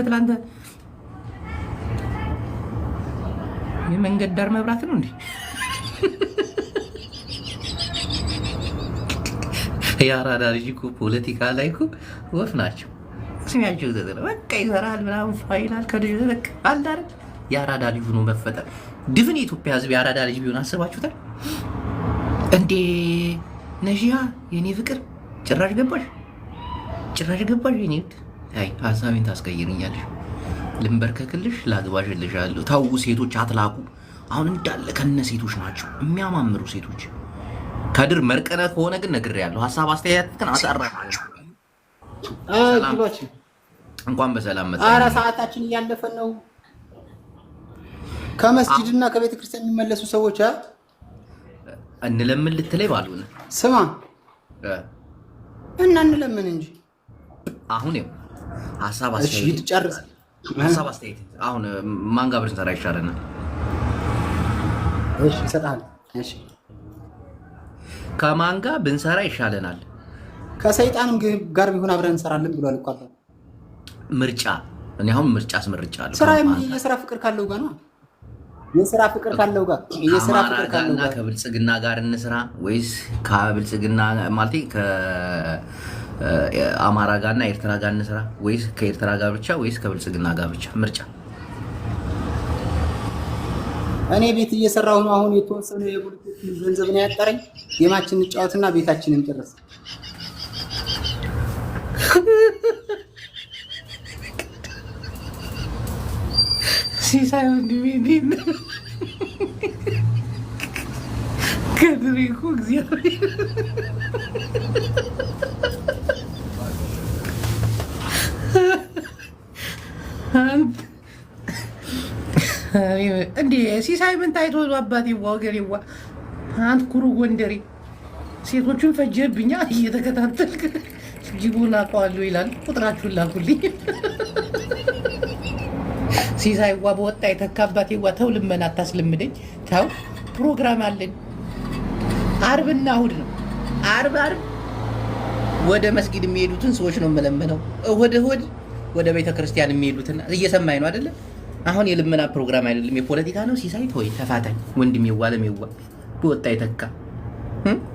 እድገት ላንተ የመንገድ ዳር መብራት ነው እንዴ? የአራዳ ልጅ እኮ ፖለቲካ ላይ እኮ ወፍ ናቸው። ስሚያቸው ዘዘለ በቃ ይሰራል ምናምን ፋይናል ከልጅ በቃ አልዳር የአራዳ ልጅ ሆኖ መፈጠር ድፍን የኢትዮጵያ ሕዝብ የአራዳ ልጅ ቢሆን አስባችሁታል እንዴ? ነጂያ የኔ ፍቅር ጭራሽ ገባሽ የኔ ውድ። አይ ሀሳቤን ታስቀይርኛለሽ። ልንበርከክልሽ ላግባሽልሻለሁ። ታው ሴቶች አትላኩ። አሁን እንዳለ ከነ ሴቶች ናቸው የሚያማምሩ ሴቶች። ከድር መርቀነት ከሆነ ግን ነግሬያለሁ። ሀሳብ አስተያየትን አሳራናችሁ። እንኳን በሰላም መጣ። ኧረ ሰዓታችን እያለፈን ነው። ከመስጂድና ከቤተ ክርስቲያን የሚመለሱ ሰዎች እንለምን ልትለይ ባልሆነ ስማ እና እንለምን እንጂ አሁን ይኸው ሀሳብ አስተያየት ጨርስ። ሀሳብ አስተያየት አሁን ማን ጋር ብንሰራ ይሻለናል? እሺ ይሰጣል። እሺ ከማን ጋር ብንሰራ ይሻለናል? ከሰይጣንም ጋር ቢሆን አብረን እንሰራለን ብሏል እኮ አባ። ምርጫ እኔ አሁን ምርጫ አስመርጫለሁ። ስራ የስራ ፍቅር ካለው ጋር ነው። የስራ ፍቅር ካለው ጋር ከብልጽግና ጋር እንስራ ወይስ ከብልጽግና ማለት ከአማራ ጋርና ኤርትራ ጋር እንስራ ወይስ ከኤርትራ ጋር ብቻ ወይስ ከብልጽግና ጋር ብቻ? ምርጫ እኔ ቤት እየሰራሁ ነው። አሁን የተወሰነ የፖለቲክ ገንዘብ ነው ያጠረኝ። የማችን እንጫወትና ቤታችንን ጨርስ። ሲሳይ ወንድሜ ከድሪኩ እግዚአብሔር እንዴ ሲሳይ ምን ታይቶ አባቴ ወገሬዋ አንተ ኩሩ ጎንደሬ ሴቶቹን ፈጀብኛ እየተከታተልክ ጅቡን አውቀዋለሁ ይላል። ቁጥራችሁን ላኩልኝ። ሲሳይዋ በወጣ የተካባቴዋ ተው ልመና አታስለምደኝ። ተው ፕሮግራም አለን። አርብና እሑድ ነው። አርብ ወደ መስጊድ የሚሄዱትን ሰዎች ነው የምለምነው። እሑድ ወደ ቤተ ክርስቲያን የሚሄዱትን እየሰማኝ ነው አይደለ? አሁን የልመና ፕሮግራም አይደለም፣ የፖለቲካ ነው። ሲሳይ ተወይ፣ ተፋታኝ ወንድሜ። ለሜዋ በወጣ የተካ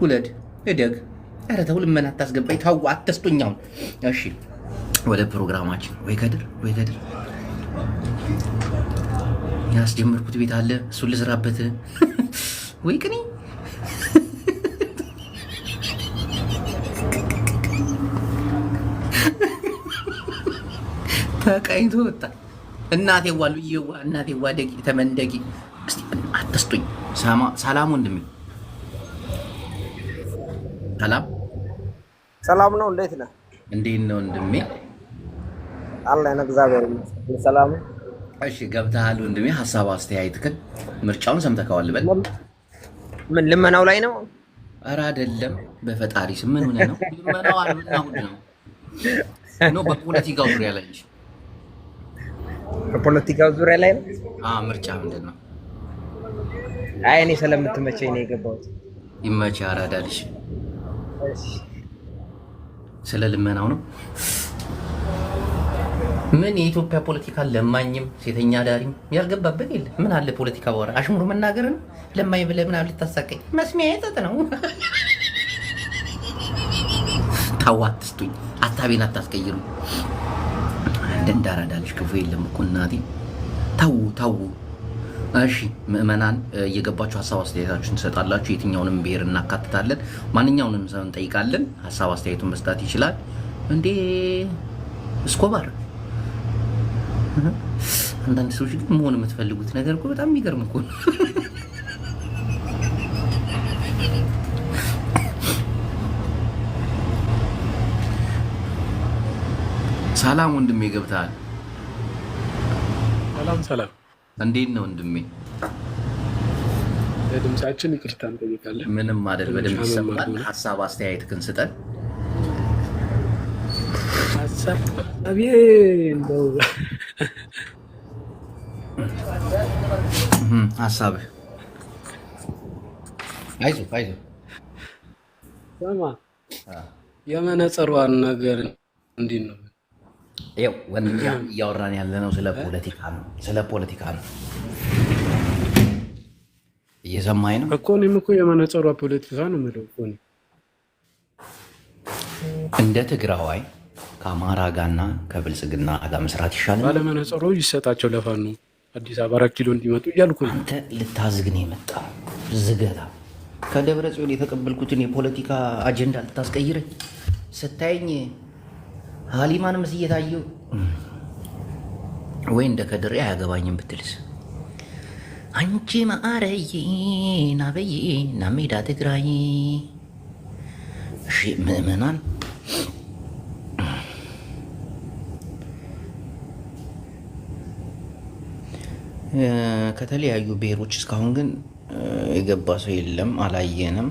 ውለድ እደግ። ኧረ ተው ልመና አታስገባኝ። ተው አትስጡኝ። አሁን እሺ ወደ ፕሮግራማችን። ወይ ከድር ያስጀመርኩት ቤት አለ፣ እሱን ልስራበት። ወይ ቅኔ ተቃይቶ ወጣ። እናቴዋ ልየዋ እናቴዋ ደቂ ተመንደቂ። እስቲ አትስጡኝ። ሰላም ወንድሜ፣ ሰላም ነው። እንዴት ነህ? እንዴት ነው ወንድሜ? አለን እግዚአብሔር ይመስገን ሰላም። እሺ ገብተሃል ወንድሜ። ሀሳብ አስተያየትክን ምርጫውን ሰምተከዋል በል። ምን ልመናው ላይ ነው? ኧረ አይደለም፣ በፈጣሪ ስም ምን ሆነ ነው ልመናው? አልመና ሁሉ ነው በፖለቲካው ዙሪያ ላይ እንጂ በፖለቲካው ዙሪያ ላይ ነው። ምርጫ ምንድን ነው? አይ እኔ ስለምትመቸኝ ነው የገባሁት። ይመችህ አራዳ ልጅ። ስለ ልመናው ነው። ምን የኢትዮጵያ ፖለቲካ ለማኝም ሴተኛ ዳሪም ያልገባበት የለ። ምን አለ ፖለቲካ በወራ አሽሙር መናገርን ለማኝ ብለህ ምናምን ልታሳቀኝ መስሚያ የጠጥ ነው። ተው አትስጡኝ፣ አታቤን አታስቀይሩ። እንደ አራዳ ልጅ ክፉ የለም እኮ እናቴ። ተው። እሺ ምዕመናን እየገባችሁ ሀሳብ አስተያየታችሁን ትሰጣላችሁ። የትኛውንም ብሔር እናካትታለን፣ ማንኛውንም ሰው እንጠይቃለን። ሀሳብ አስተያየቱን መስጠት ይችላል። እንዴ እስኮባር አንዳንድ ሰዎች ግን መሆን የምትፈልጉት ነገር እኮ በጣም የሚገርም እኮ ነው። ሰላም ወንድሜ ገብተሃል? ሰላም። እንዴት ነው ወንድሜ? ለድምጻችን ይቅርታ እንጠይቃለን። ምንም አይደል፣ በደንብ ይሰማል። ሀሳብ አስተያየትህን ስጠን። ሀሳቤ እንደው ሀሳብህ አይዞህ ሰማ የመነጽሯን ነገር እንዴት ነው? ይኸው ወንድ እያወራን ያለ ነው ስለ ፖለቲካ ነው። እየሰማኝ ነው እኮ እኔም እኮ የመነጽሯ ፖለቲካ ነው የምለው እኮ ነው። እንደ ትግራዋይ ከአማራ ጋርና ከብልጽግና ጋር መስራት ይሻላል። ባለመነጽሮ ይሰጣቸው ለፋኖ አዲስ አበባ 4 ኪሎ እንዲመጡ እያልኩ ነው። አንተ ልታዝግን የመጣ ዝገታ ከደብረ ጽዮን የተቀበልኩትን የፖለቲካ አጀንዳ ልታስቀይረኝ ስታየኝ ሀሊማን ምስ እየታየው ወይ እንደ ከድሬ አያገባኝም ብትልስ አንቺ ማአረዬ ናበዬ ናሜዳ ትግራይ። እሺ ምእመናን ከተለያዩ ብሔሮች እስካሁን ግን የገባ ሰው የለም፣ አላየንም።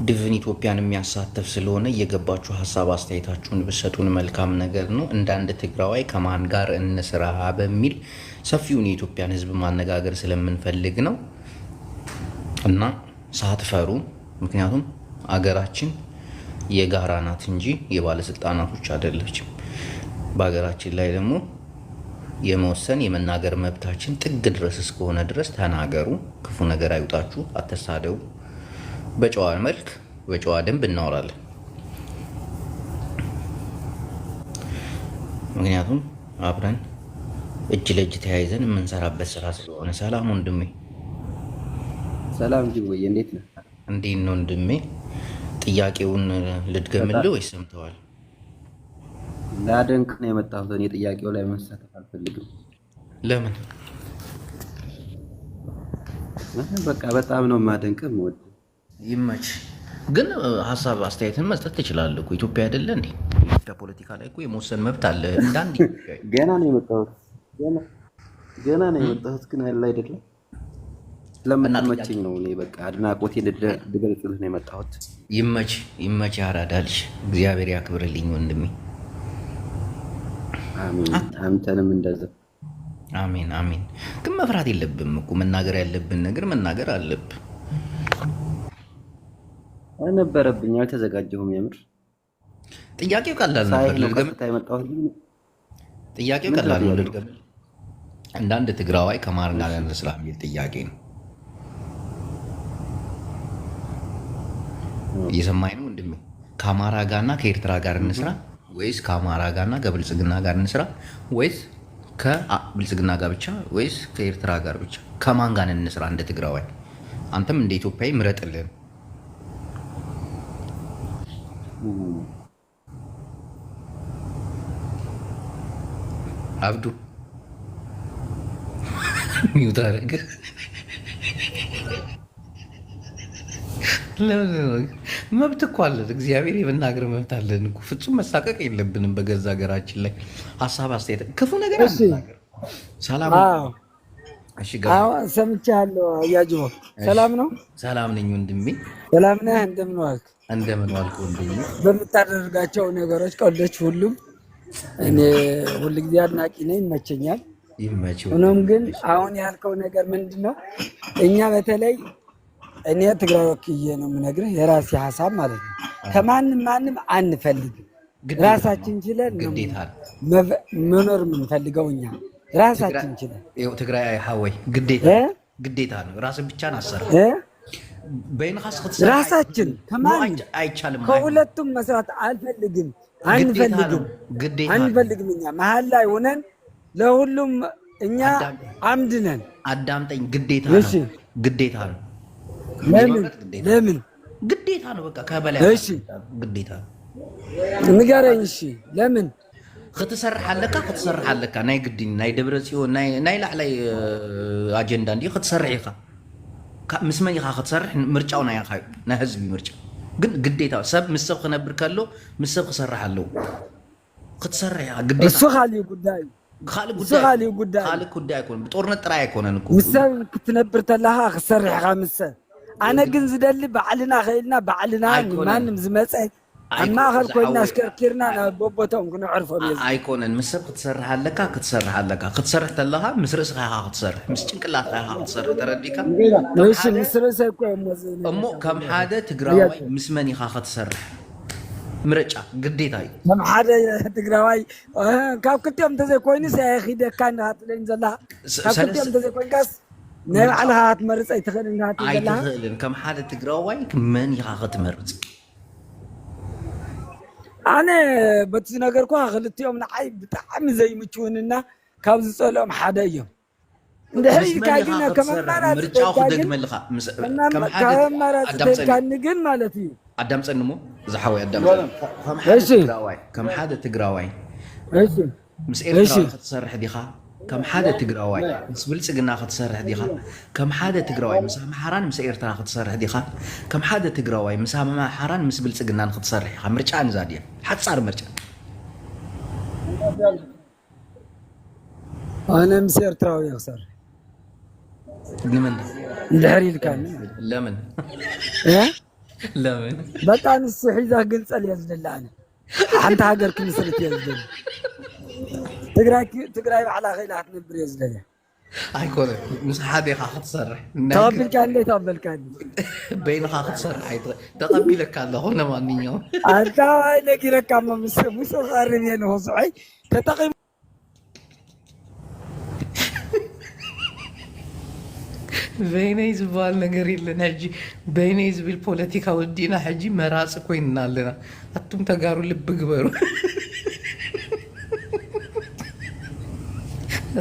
ድፍን ኢትዮጵያን የሚያሳትፍ ስለሆነ እየገባችሁ ሀሳብ አስተያየታችሁን ብሰጡን መልካም ነገር ነው። እንደ አንድ ትግራዋይ ከማን ጋር እንስራ በሚል ሰፊውን የኢትዮጵያን ሕዝብ ማነጋገር ስለምንፈልግ ነው እና ሳትፈሩ፣ ምክንያቱም አገራችን የጋራ ናት እንጂ የባለስልጣናቶች አይደለችም። በሀገራችን ላይ ደግሞ የመወሰን የመናገር መብታችን ጥግ ድረስ እስከሆነ ድረስ ተናገሩ። ክፉ ነገር አይውጣችሁ፣ አተሳደቡ። በጨዋ መልክ በጨዋ ደንብ እናወራለን። ምክንያቱም አብረን እጅ ለእጅ ተያይዘን የምንሰራበት ስራ ስለሆነ። ሰላም ወንድሜ። ሰላም ጅቦዬ፣ እንዴት ነህ? እንዴት ነው ወንድሜ? ጥያቄውን ልድገምልህ ወይስ ሰምተዋል? ላደንቅ ነው የመጣሁት። እኔ ጥያቄው ላይ መሳተፍ አልፈልግም። ለምን? በቃ በጣም ነው የማደንቅ የምወድ። ይመች። ግን ሀሳብ አስተያየትን መስጠት ትችላለህ እኮ። ኢትዮጵያ አይደለ እንዴ? ኢትዮጵያ ፖለቲካ ላይ እኮ የመወሰን መብት አለ። እንዳንድ ገና ነው የመጣሁት ግን አለ አይደለም። ስለምትመቸኝ ነው እኔ በቃ አድናቆቴ ልገልጽልህ ነው የመጣሁት። ይመች አራዳ ልጅ። እግዚአብሔር ያክብርልኝ ወንድሜ። አሜን። አንተንም እንደዛ። አሜን። ግን መፍራት የለብም እኮ። መናገር ያለብን ነገር መናገር አለብን። ነበረብኝ አልተዘጋጀሁም። የምር ጥያቄው ቀላል ነበር። ልድገም። እንዳንድ ትግራዋይ ከማን ጋር እንስራ የሚል ጥያቄ ነው። እየሰማኝ ነው ወንድሜ? ከአማራ ጋርና ከኤርትራ ጋር እንስራ ወይስ ከአማራ ጋርና ከብልጽግና ጋር እንስራ ወይስ ከብልጽግና ጋር ብቻ ወይስ ከኤርትራ ጋር ብቻ? ከማን ጋር እንስራ? እንደ ትግራዋይ አንተም እንደ ኢትዮጵያዊ ምረጥልን። አብዱ ሚውት አደረገ። መብት እኮ አለን። እግዚአብሔር የመናገር መብት አለን እኮ። ፍጹም መሳቀቅ የለብንም በገዛ ሀገራችን ላይ። ሀሳብ አስተያየት፣ ክፉ ነገር አንናገር። ሰላም ሰምቻለሁ። አያጅቦ ሰላም ነው? ሰላም ነኝ ወንድሜ። ሰላም ነህ? እንደምን ዋልክ? እንደምን ዋልክ ወንድሜ። በምታደርጋቸው ነገሮች ቀልዶች ሁሉም እኔ ሁልጊዜ አድናቂ ነኝ፣ ይመቸኛል። ሆኖም ግን አሁን ያልከው ነገር ምንድን ነው? እኛ በተለይ እኔ ትግራይ ወክዬ ነው የምነግርህ፣ የራሴ ሀሳብ ማለት ነው። ከማንም አንፈልግም። ራሳችን ችለን መኖር የምንፈልገው እኛ ራሳችን ችለን። ትግራይ ሀወይ ግዴታ ነው። ራስን ብቻን አሰራ ራሳችን ከሁለቱም መስራት አንፈልግም። እኛ መሀል ላይ ሆነን ለሁሉም እኛ አምድ ነን። አዳምጠኝ። ግዴታ ነው። ለምን ግዴታ ነው? በቃ ከበላይ ግዴታ ንገረኝ። እሺ ለምን ክትሰርሕ ኣለካ ናይ ግድን ናይ ደብረ ጽዮን ናይ ላዕላይ አጀንዳ እንዲ ክትሰርሕ ኢኻ ምስ መን ኢኻ ክትሰርሕ? ምርጫው ናይ ህዝቢ ምርጫ ግን ግዴታ ሰብ ምስ ሰብ ክነብር ከሎ ምስ ሰብ ክሰርሕ ኣለዎ። ክትሰርሕ ኢኻ ግዴታ። እሱ ካልእ ጉዳይ ኣይኮነን። ብጦርነት ጥራይ ኣይኮነን እኮ ምስ ሰብ ክትነብር ተለኻ ክሰርሕ ኢኻ ምስ ሰብ። ኣነ ግን ዝደሊ ባዕልና ኽእልና ባዕልና ማንም ዝመፀ ኣብ ማእኸል ኮይና ኣሽከርኪርና ቦቦቶም ክንዕርፎም እዩ። ኣይኮነን። ምስ ሰብ ክትሰርሕ ኣለካ ክትሰርሕ ተለኻ ምስ ርእስኻ ኢኻ ክትሰርሕ፣ ምስ ጭንቅላትካ ኢኻ ክትሰርሕ። ተረዲካ? እሺ ምስ ርእሰይ እኮ እሞ ከም ሓደ ትግራዋይ ምስ መን ኢኻ ክትሰርሕ? ምርጫ ግዴታ እዩ ከም ሓደ ትግራዋይ ካብ ክልቲኦም እንተዘይኮይኑስ ኺደካ እንዳትለኝ ዘላ ካብ ክልቲኦም እንተዘይኮይንካስ ናይ ባዕልኻ ክትመርፅ ኣይትኽእልን እንዳትለኝ ዘላ ኣይትኽእልን ከም ሓደ ትግራዋይ መን ኢኻ ክትመርፅ ኣነ በቲ ዝነገርኳ ክልቲኦም ንዓይ ብጣዕሚ ዘይምችውንና ካብ ዝፀልኦም ሓደ እዮም እንድሕር ኢልካ ግን ከም ምርጫው ክደግመልካ ካብ ኣማራፂ ግን ማለት እዩ ኣዳምፀኒ ሞ ዝሓወይ ከም ሓደ ትግራዋይ ምስ ኤርትራ ክትሰርሕ ዲኻ ከም ሓደ ትግራዋይ ምስ ብልፅግና ክትሰርሕ ዲኻ ከም ሓደ ትግራዋይ ምስ ኣምሓራን ምስ ኤርትራ ክትሰርሕ ዲኻ ከም ሓደ ትግራዋይ ምስ ኣምሓራን ምስ ብልፅግናን ክትሰርሕ ኢኻ ምርጫ ንዛ ድያ ሓፃር ምርጫ ኣነ ምስ ኤርትራዊ ክሰርሕ ንምን እንድሕር ኢልካ ለምን ለምን በቃ ንሱ ሒዛ ግልፀል እየ ዝደላ ኣነ ሓንቲ ሃገር ክምስርት እየ ዝደሊ ትግራይ ባዕላ ኸኢላ ክትነብር እየ ዝደልያ ኣይኮነ ምስ ሓደ ኢኻ ክትሰርሕ ተቐቢልካ እንደይ ተቐበልካኒ በይንኻ ክትሰርሕ ተቐቢለካ ኣለኹ ነማንኛውም ኣንታዋይ ነጊረካ ሞ ምስ ክቐርብ እየ ንክስዑይ ተጠቒሙ በይነይ ዝበሃል ነገር የለን ሕጂ በይነይ ዝብል ፖለቲካ ወዲና ሕጂ መራፂ ኮይንና ኣለና ኣቱም ተጋሩ ልቢ ግበሩ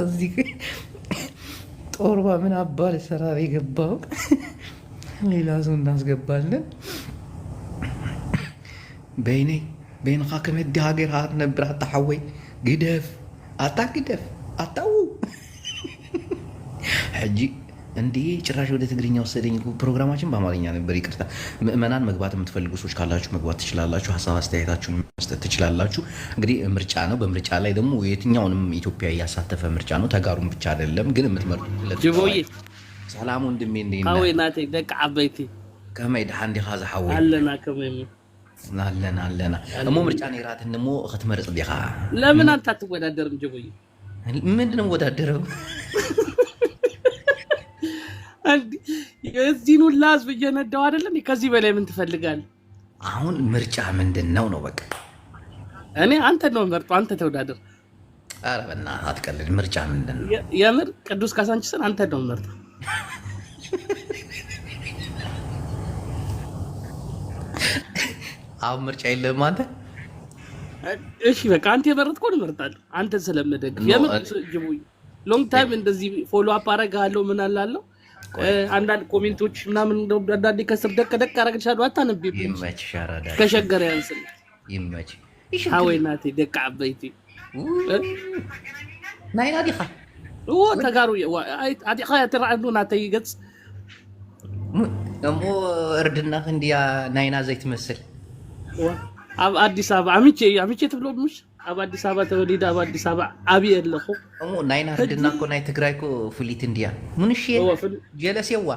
እዚ ጦርባ ምን አባል ሰራር የገባው ሌላ ሰው እናስገባለን በይንኻ ከመዲ ሃገር ክትነብር ኣታሓወይ ግደፍ ኣታው ሕጂ እንዴ ጭራሽ ወደ ትግርኛ ወሰደኝ ፕሮግራማችን በአማርኛ ነበር ይቅርታ ምእመናን መግባት የምትፈልጉ ሰዎች ካላችሁ መግባት ትችላላችሁ ሀሳብ አስተያየታችሁን መስጠት ትችላላችሁ እንግዲህ ምርጫ ነው በምርጫ ላይ ደግሞ የትኛውንም ኢትዮጵያ ያሳተፈ ምርጫ ነው ተጋሩም ብቻ አይደለም ግን የምትመርጡት ጅቦዬ ሰላም ወንድሜ እንዴ አወይ ናቴ ደቅ አበይቲ ከመይ ድሓን ዲኻ ዝሓወይ አለና ከመይ አለና እሞ ምርጫ ነይራት እንሞ ክትመርጽ ዲኻ ለምን አንተ አትወዳደርም ጅቦዬ ምንድነው ወዳደረው የዚህን ሁላ ህዝብ እየነዳው አይደለም ከዚህ በላይ ምን ትፈልጋለህ አሁን ምርጫ ምንድነው ነው በቃ እኔ አንተ ነው መርጦ አንተ ተወዳደር ኧረ በእናትህ አትቀልድ ምርጫ ምንድነው የምር ቅዱስ ካሳንቺስን አንተ ነው መርጦ አሁን ምርጫ የለም አንተ እሺ በቃ አንተ የመረጥከው እመርጣለሁ አንተ ስለምደግፍ የምር ጅቦዬ ሎንግ ታይም እንደዚህ ፎሎ አፕ አደርጋለሁ ምን አላለሁ አንዳንድ ኮሜንቶች ምናምን አንዳንዴ ከስር ደቅ አደረግልሻለሁ አታነብም ይመችሽ አራዳ ከሸገር ያንስል ይመች አወይ ናቴ ደቅ አበይቲ ናይና ዲኻ ተጋሩ አዲኻ ተራዕዱ ናተይ ገጽ እሞ እርድና እንዲያ ናይና ዘይትመስል ኣብ አዲስ አበባ አሚቼ ትብሎምሽ ኣብ አዲስ አበባ ተወሊዳ ኣብ አዲስ አበባ አብይ ኣለኹ እሞ ናይና እርድና እኮ ናይ ትግራይ እኮ ፍሊት እንዲያ ምንሽ ጀለሴዋ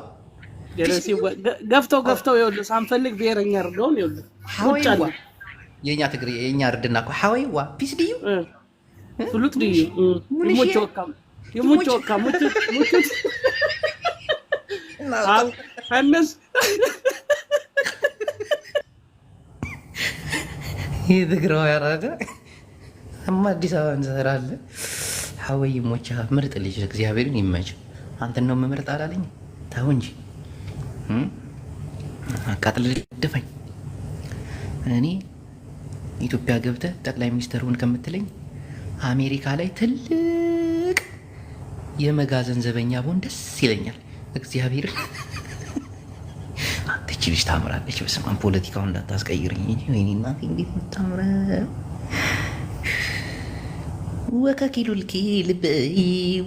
ገፍተው ይኸውልህ ሳንፈልግ ብሔረኛ እርዳውን ይኸውልህ ሐወይዋ የኛ ትግሬ የኛ እርድና እኮ ሐወይዋ ፒስ ዲዩ ፍሉጥ ዲዩ ይሙች ወካም ሙች አነስ ይድግረው ያራዳ እማ አዲስ አበባ እንሰራለን ሐወይ ሞቻ ምርጥ ልጅ እግዚአብሔርን ይመች አንተን ነው መምረጥ አላለኝ ታው እንጂ አቃጥል ደፈኝ እኔ ኢትዮጵያ ገብተህ ጠቅላይ ሚኒስትር ሆን ከምትለኝ አሜሪካ ላይ ትልቅ የመጋዘን ዘበኛ ብሆን ደስ ይለኛል እግዚአብሔር አንተች ልጅ ታምራለች በስመ አብ ፖለቲካውን እንዳታስቀይርኝ ወይኔ እናቴ እንዴት ምታምረው ወከኪሉልኪ ልበይ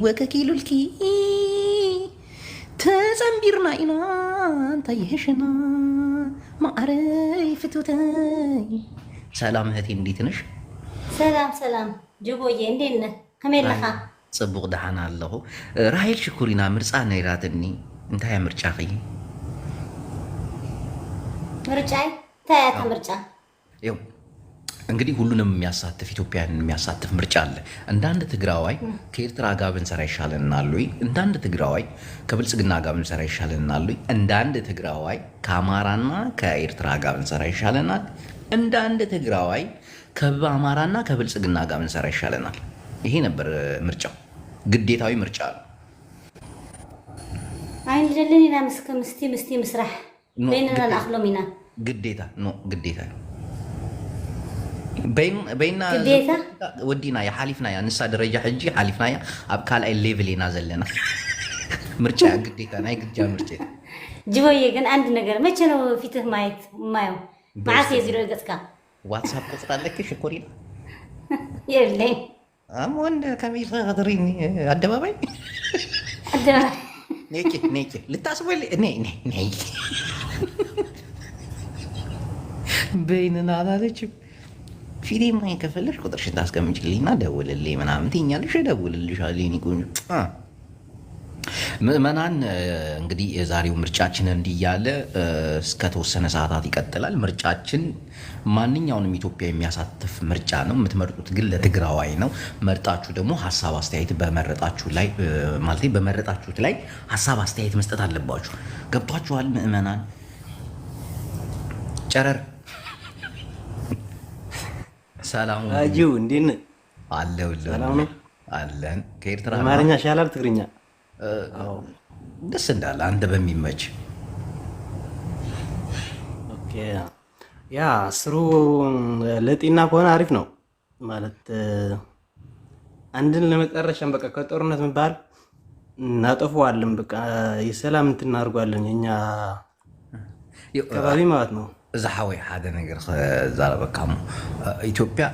ወከኪሉልኪ ተጸምቢርና ኢና እንታይሽና ማዕረይ ፍቱተይ ሰላም እህቴ እንዴት ነሽ ሰላም ጅቦዬ እንዴት ነህ ከመይለኻ ጽቡቅ ደህና ኣለኹ ራሄል ሽኩሪና ምርጫ ነይራትኒ እንታይ ምርጫ ኸይ ምርጫይ ታያታ ምርጫ ይኸው እንግዲህ ሁሉንም የሚያሳትፍ ኢትዮጵያን የሚያሳትፍ ምርጫ አለ እንዳንድ ትግራዋይ ከኤርትራ ጋር ብንሰራ ይሻለናል ወይ እንዳንድ ትግራዋይ ከብልጽግና ጋር ብንሰራ ይሻለናል ወይ እንዳንድ ትግራዋይ ከአማራና ከኤርትራ ጋር ብንሰራ ይሻለናል እንደ አንድ ትግራዋይ ከአማራና ከብልጽግና ጋር ምንሰራ ይሻለናል። ይሄ ነበር ምርጫው፣ ግዴታዊ ምርጫ ነው። አይን ደለኒና ምስቲ ምስራሕ በይንና ንኣኽሎም ኢና ግዴታ ግዴታ በይና ወዲና ሓሊፍና ያ ንሳ ደረጃ ሕጂ ሓሊፍና ያ ኣብ ካልኣይ ሌቭል ኢና ዘለና ምርጫ ግዴታ ናይ ግጃ ምርጫ ጅቦዬ ግን አንድ ነገር መቼ ነው ፊትህ ማየው መዓስ የዚሮ ገጽካ ዋትሳፕ ቁጥራለክ ሽኮሪና የለኝ አሞን ከመይ ፈቅድሪኒ አደባባይ ኔኪ ልታስበል ኔ በይንና አላለችም ፊቴ ማይ ከፈለሽ ቁጥርሽን ታስቀምጪልኝና ደውልልኝ ምናምን ትይኛለሽ፣ እደውልልሻለሁ። የእኔ ቆንጆ ምዕመናን እንግዲህ የዛሬው ምርጫችን እንዲህ እያለ እስከ ተወሰነ ሰዓታት ይቀጥላል። ምርጫችን ማንኛውንም ኢትዮጵያ የሚያሳትፍ ምርጫ ነው። የምትመርጡት ግን ለትግራዋይ ነው። መርጣችሁ ደግሞ ሀሳብ አስተያየት በመረጣችሁት ላይ ሀሳብ አስተያየት መስጠት አለባችሁ። ገብቷችኋል ምዕመናን? ጨረር ሰላም አጂው እንዴት አለሁልህ። ሰላም ነው አለን። ከኤርትራ አማርኛ ይሻላል ትግርኛ? ደስ እንዳለ አንተ በሚመች። ኦኬ ያ ስሩ ለጤና ከሆነ አሪፍ ነው ማለት አንድን ለመጨረሻም በቃ ከጦርነት መባል እናጠፋዋለን። በቃ የሰላም እንትን እናድርጓለን የኛ ከባቢ ማለት ነው። እዛ ሓወይ ሓደ ነገር ዛረበካ ሞ ኢትዮጵያ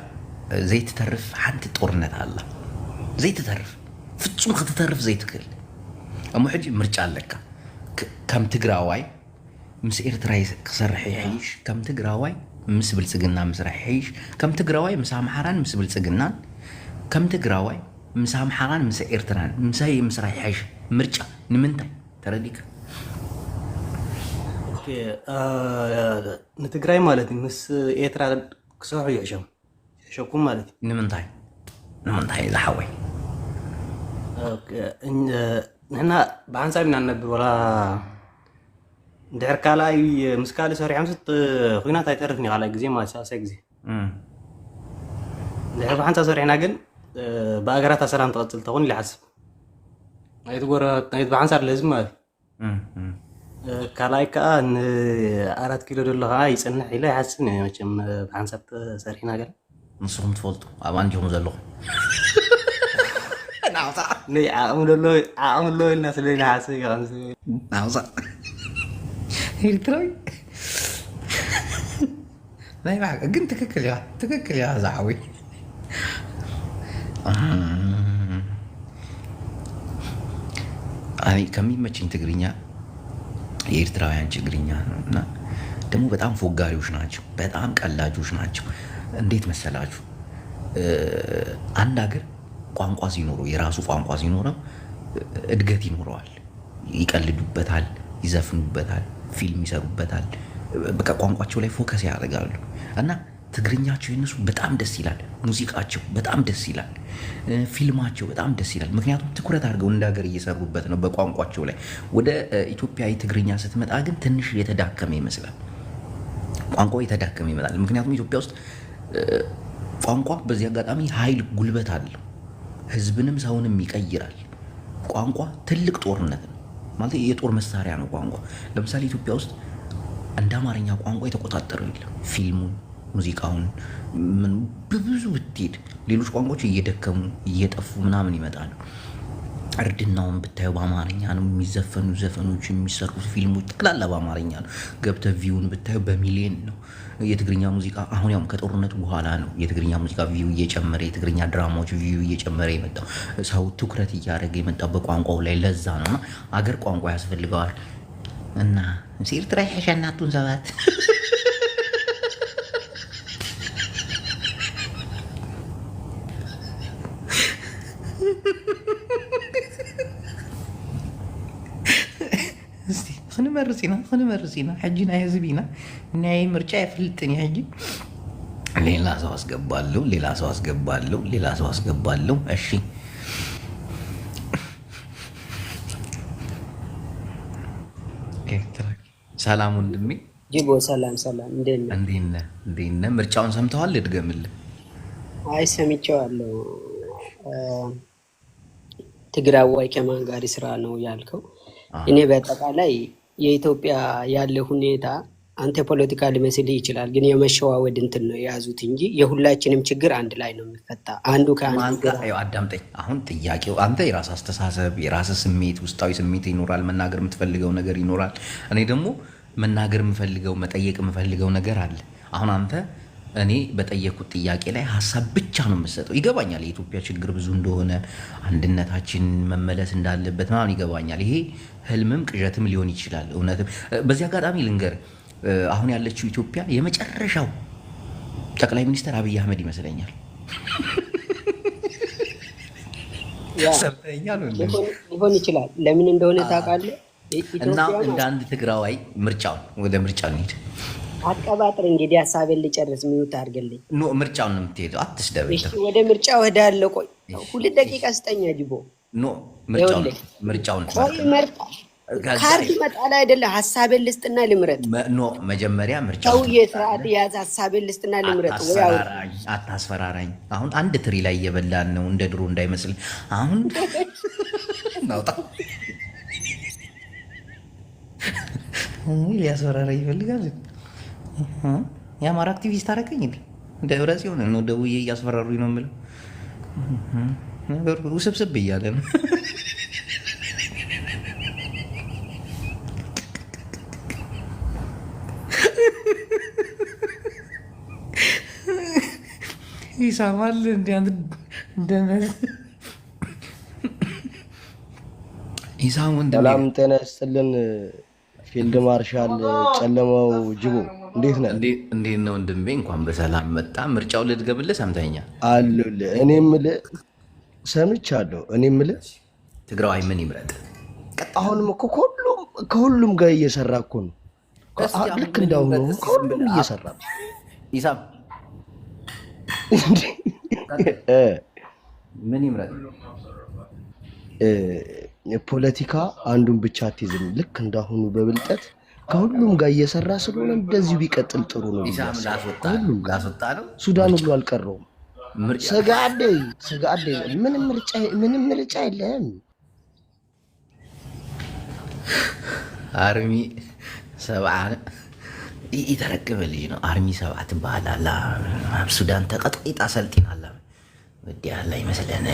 ዘይትተርፍ ሓንቲ ጦርነት ኣላ ዘይትተርፍ ፍጹም ክትተርፍ ዘይትክእል እሞ ሕጂ ምርጫ ኣለካ ከም ትግራዋይ ምስ ኤርትራ ክሰርሕ ይሕይሽ፣ ከም ትግራዋይ ምስ ብልፅግና ምስራሕ ይሕይሽ፣ ከም ትግራዋይ ምስ ኣምሓራን ምስ ብልፅግናን፣ ከም ትግራዋይ ምስ ኣምሓራን ምስ ኤርትራን ምሳይ ምስራሕ ይሕይሽ። ምርጫ ንምንታይ ተረዲካ? ንትግራይ ማለት ምስ ኤርትራ ክሰርሑ ይሕሸኩም ማለት ንምንታይ ዝሓወይ ንሕና ብሓንሳብ ኢና ነብር ወላ ድሕር ካልኣይ ምስ ካልእ ሰሪሖም ስት ኩናት ኣይተርፍኒ ካልኣይ ግዜ ማለት ሳሳይ ግዜ ድሕር ብሓንሳብ ሰሪሕና ግን ብኣገራታ ሰላም ትቐፅል ተኾን ኢሉ ይሓስብ ናይቲ ብሓንሳብ ለህዝቢ ማለት ካልኣይ ከዓ ን4 ኪሎ ደሎ ከዓ ይፅንሕ ኢለ ይሓስብ መቸም ብሓንሳብ ሰሪሕና ገለ ንስኹም ትፈልጡ ኣብ አንዲኹም ዘለኹም ዓቕሚ ኣሎ ኢልና ስለና ሓስብ ናውፃ ኤርትራዊ ናይ ባዕቀ ግን ትክክል እያ ዛዕዊ እኔ ከሚመችኝ ትግርኛ የኤርትራውያን ትግርኛ ነው እና ደግሞ በጣም ፎጋሪዎች ናቸው፣ በጣም ቀላጆች ናቸው። እንዴት መሰላችሁ? አንድ ሀገር ቋንቋ ሲኖረው የራሱ ቋንቋ ሲኖረው እድገት ይኖረዋል። ይቀልዱበታል፣ ይዘፍኑበታል፣ ፊልም ይሰሩበታል። በቃ ቋንቋቸው ላይ ፎከስ ያደርጋሉ እና ትግርኛቸው የነሱ በጣም ደስ ይላል። ሙዚቃቸው በጣም ደስ ይላል። ፊልማቸው በጣም ደስ ይላል። ምክንያቱም ትኩረት አድርገው እንደ ሀገር እየሰሩበት ነው በቋንቋቸው ላይ። ወደ ኢትዮጵያዊ ትግርኛ ስትመጣ ግን ትንሽ የተዳከመ ይመስላል። ቋንቋው የተዳከመ ይመጣል። ምክንያቱም ኢትዮጵያ ውስጥ ቋንቋ በዚህ አጋጣሚ ኃይል ጉልበት አለው። ህዝብንም ሰውንም ይቀይራል። ቋንቋ ትልቅ ጦርነት ነው ማለት የጦር መሳሪያ ነው ቋንቋ። ለምሳሌ ኢትዮጵያ ውስጥ እንደ አማርኛ ቋንቋ የተቆጣጠረው የለም። ፊልሙን፣ ሙዚቃውን በብዙ ብትሄድ ሌሎች ቋንቋዎች እየደከሙ እየጠፉ ምናምን ይመጣሉ። እርድናውን ብታየው በአማርኛ ነው የሚዘፈኑ ዘፈኖች፣ የሚሰሩት ፊልሞች ጠቅላላ በአማርኛ ነው። ገብተህ ቪውን ብታየው በሚሊዮን ነው። የትግርኛ ሙዚቃ አሁን ያውም ከጦርነቱ በኋላ ነው የትግርኛ ሙዚቃ ቪው እየጨመረ የትግርኛ ድራማዎች ቪው እየጨመረ የመጣው። ሰው ትኩረት እያደረገ የመጣው በቋንቋው ላይ ለዛ ነው። እና አገር ቋንቋ ያስፈልገዋል። እና ኤርትራ ያሸናቱን ሰባት ክንመርሲና ሕጂ ናይ ህዝቢና ናይ ምርጫ የፍልጥን ሕጂ ሌላ ሰው አስገባለሁ። እሺ ሰላም ወንድሜ ጅቦ ሰላም ሰላም፣ እንዴት ነህ? እንዴት ነህ? ምርጫውን ሰምተዋል? ልድገምልህ? አይ ሰምቼዋለሁ። ትግራዋይ ከማን ጋር ስራ ነው ያልከው? እኔ በአጠቃላይ የኢትዮጵያ ያለ ሁኔታ አንተ ፖለቲካ ሊመስልህ ይችላል፣ ግን የመሸዋወድ እንትን ነው የያዙት እንጂ የሁላችንም ችግር አንድ ላይ ነው የሚፈታ። አንዱ ከአንዱ ጋር አዳምጠኝ። አሁን ጥያቄው አንተ የራስህ አስተሳሰብ፣ የራስህ ስሜት፣ ውስጣዊ ስሜት ይኖራል። መናገር የምትፈልገው ነገር ይኖራል። እኔ ደግሞ መናገር የምፈልገው መጠየቅ የምፈልገው ነገር አለ። አሁን አንተ እኔ በጠየኩት ጥያቄ ላይ ሀሳብ ብቻ ነው የምትሰጠው። ይገባኛል የኢትዮጵያ ችግር ብዙ እንደሆነ፣ አንድነታችን መመለስ እንዳለበት ምናምን ይገባኛል። ይሄ ህልምም ቅዠትም ሊሆን ይችላል፣ እውነትም። በዚህ አጋጣሚ ልንገር፣ አሁን ያለችው ኢትዮጵያ የመጨረሻው ጠቅላይ ሚኒስትር አብይ አህመድ ይመስለኛል። ሊሆን ይችላል። ለምን እንደሆነ ታውቃለህ? እና እንደ አንድ ትግራዋይ ወደ ምርጫ እንሂድ። አቀባጥር እንግዲህ ሀሳቤን ልጨርስ። ሚዩት አድርገልኝ። ምርጫውን ነው የምትሄደው? አትስደበኝ። ወደ ምርጫ ወዳለ ቆይ 2 ደቂቃ ስጠኛ ጅቦ። ምርጫውን ካርድ ይመጣል አይደለ? ሀሳቤን ልስጥና ልምረጥ። መጀመሪያ ምርጫ ስርዓት የያዘ ሀሳቤን ልስጥና ልምረጥ። አታስፈራራኝ። አሁን አንድ ትሪ ላይ እየበላን ነው፣ እንደ ድሮ እንዳይመስል። አሁን ናውጣ ሊያስፈራራኝ ይፈልጋል። የአማራ አክቲቪስት አደረገኝ ደብረ ጽዮን ነው ደውዬ እያስፈራሩኝ ነው የምለው። ነገሩ ውስብስብ እያለ ነው። ይሰማል ሰላም ጤና ይስጥልን። ፊልድ ማርሻል ጨለማው ጅቦ እንዴት ነህ? እንዴት ነው ወንድሜ? እንኳን በሰላም መጣ። ምርጫው ልድገምልህ? ሰምተኸኛል? አለሁልህ። እኔ የምልህ ሰምቻለሁ። እኔ የምልህ ትግራዋይ ምን ይምረጥ? አሁንም እኮ ከሁሉም ጋር እየሰራ እኮ ነው። ልክ እንዳሁኑ ከሁሉም እየሰራ ነው። ኢሳም ምን ይምረጥ? ፖለቲካ አንዱን ብቻ አትይዝም። ልክ እንዳሁኑ በብልጠት ከሁሉም ጋር እየሰራ ስለሆነ እንደዚሁ ቢቀጥል ጥሩ ነው። ከሁሉም ጋር ሱዳን ሁሉ አልቀረውም። ስጋዴ ምንም ምርጫ የለም። አርሚ ሰብዓ የተረከበ ልጅ ነው። አርሚ ሰብዓ ትባላላ። ኣብ ሱዳን ተቀጥቂጣ ሰልጢናላ። ወዲያ ላይ ይመስለን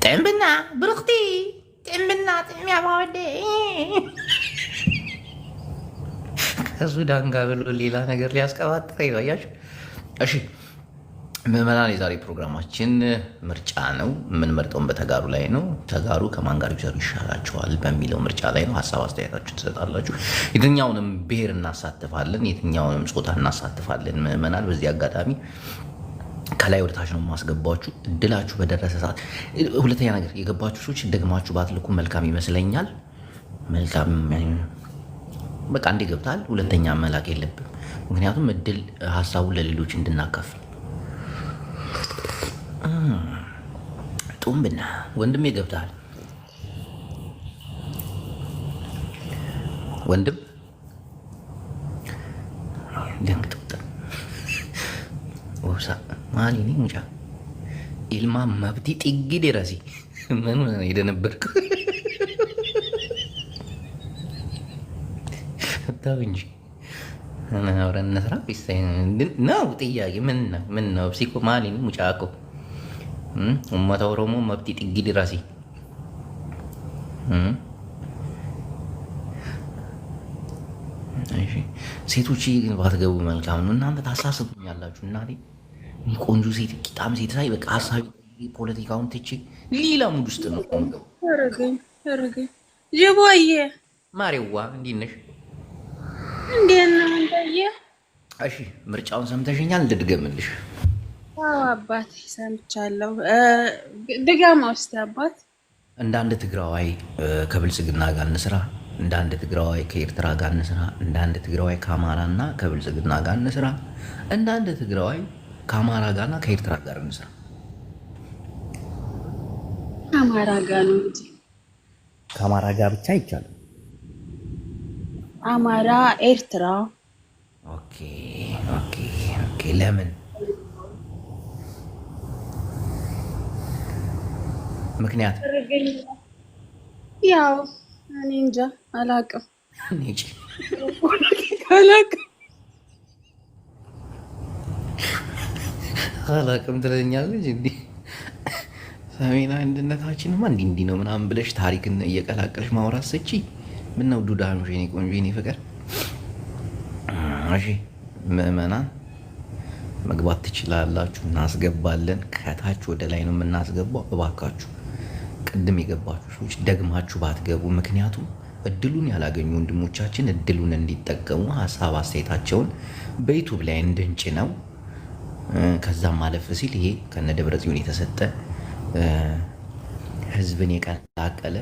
ጥዕምብና ብርክቲ ጥዕምብና ጥዕምያ ባወደ ከሱዳን ጋር ብሎ ሌላ ነገር ሊያስቀባጥር ይባያችሁ። እሺ ምዕመናን፣ የዛሬ ፕሮግራማችን ምርጫ ነው። የምንመርጠውን በተጋሩ ላይ ነው። ተጋሩ ከማን ጋር ቢሰሩ ይሻላቸዋል በሚለው ምርጫ ላይ ነው። ሀሳብ አስተያየታችሁን ትሰጣላችሁ። የትኛውንም ብሔር እናሳትፋለን፣ የትኛውንም ጾታ እናሳትፋለን። ምዕመናን፣ በዚህ አጋጣሚ ከላይ ወደታች ነው የማስገባችሁ። እድላችሁ በደረሰ ሰዓት። ሁለተኛ ነገር የገባችሁ ሰዎች ደግማችሁ ባትልኩ መልካም ይመስለኛል። መልካም በቃ እንዲህ ገብታል። ሁለተኛ መላክ የለብም። ምክንያቱም እድል ሀሳቡን ለሌሎች እንድናካፍል። ጡምብና ወንድሜ ገብተሃል። ወንድም ደንግጥ ወሳ ማሊኒ ሙጫ ኢልማ መብቲ ጥጊ ደራሲ ምን የደነበርኩ ታው እንጂ አብረን እንስራ ነው። ጥያቄ ምን ነው? ሲኮ ማሊኒ ሙጫ እኮ ኡመታ ኦሮሞ መብቲ ጥጊ ደራሲ ሴቶች ግን ባትገቡ መልካም ነው። እናንተ ታሳስቡኛላችሁ። እናቴ ቆንጆ ሴት ቂጣም ሴት ሳይ በቃ ሀሳቢ ፖለቲካውን ትቼ ሌላ ሙድ ውስጥ ነው ቆንጆ ረገኝ ጅቦዬ ማሬዋ እንዴት ነሽ? እንዴት ነው እንደየ? እሺ ምርጫውን ሰምተሽኛል? ልድገምልሽ? አዎ አባቴ ሰምቻለሁ። ድጋማ ውስጥ አባት እንደ አንድ ትግራዋይ ከብልጽግና ጋር እንስራ፣ እንደ አንድ ትግራዋይ ከኤርትራ ጋር እንስራ፣ እንደ አንድ ትግራዋይ ከአማራና ከብልጽግና ጋር እንስራ፣ እንደ አንድ ትግራዋይ ከአማራ ጋርና ከኤርትራ ጋር እንስራ። አማራ ጋር ነው እንጂ ከአማራ ጋር ብቻ አይቻልም። አማራ፣ ኤርትራ ኦኬ ኦኬ ኦኬ። ለምን ምክንያት? ያው እኔ እንጃ አላቅም አላቅም ትለኛለች። እንዲህ ሰሜናዊ አንድነታችንማ እንዲህ ነው ምናምን ብለሽ ታሪክን እየቀላቀልሽ ማውራት ሰጪ ምን ነው ዱዳ ነው የኔ ቆንጆ የኔ ፍቅር። እሺ ምዕመናን መግባት ትችላላችሁ፣ እናስገባለን። ከታች ወደ ላይ ነው የምናስገባው። እባካችሁ ቅድም የገባችሁ ሰዎች ደግማችሁ ባትገቡ፣ ምክንያቱም እድሉን ያላገኙ ወንድሞቻችን እድሉን እንዲጠቀሙ ሀሳብ አስተያየታቸውን በዩቱብ ላይ እንድንጭ ነው። ከዛም ማለፍ ሲል ይሄ ከነ ደብረ ጽዮን የተሰጠ ህዝብን የቀላቀለ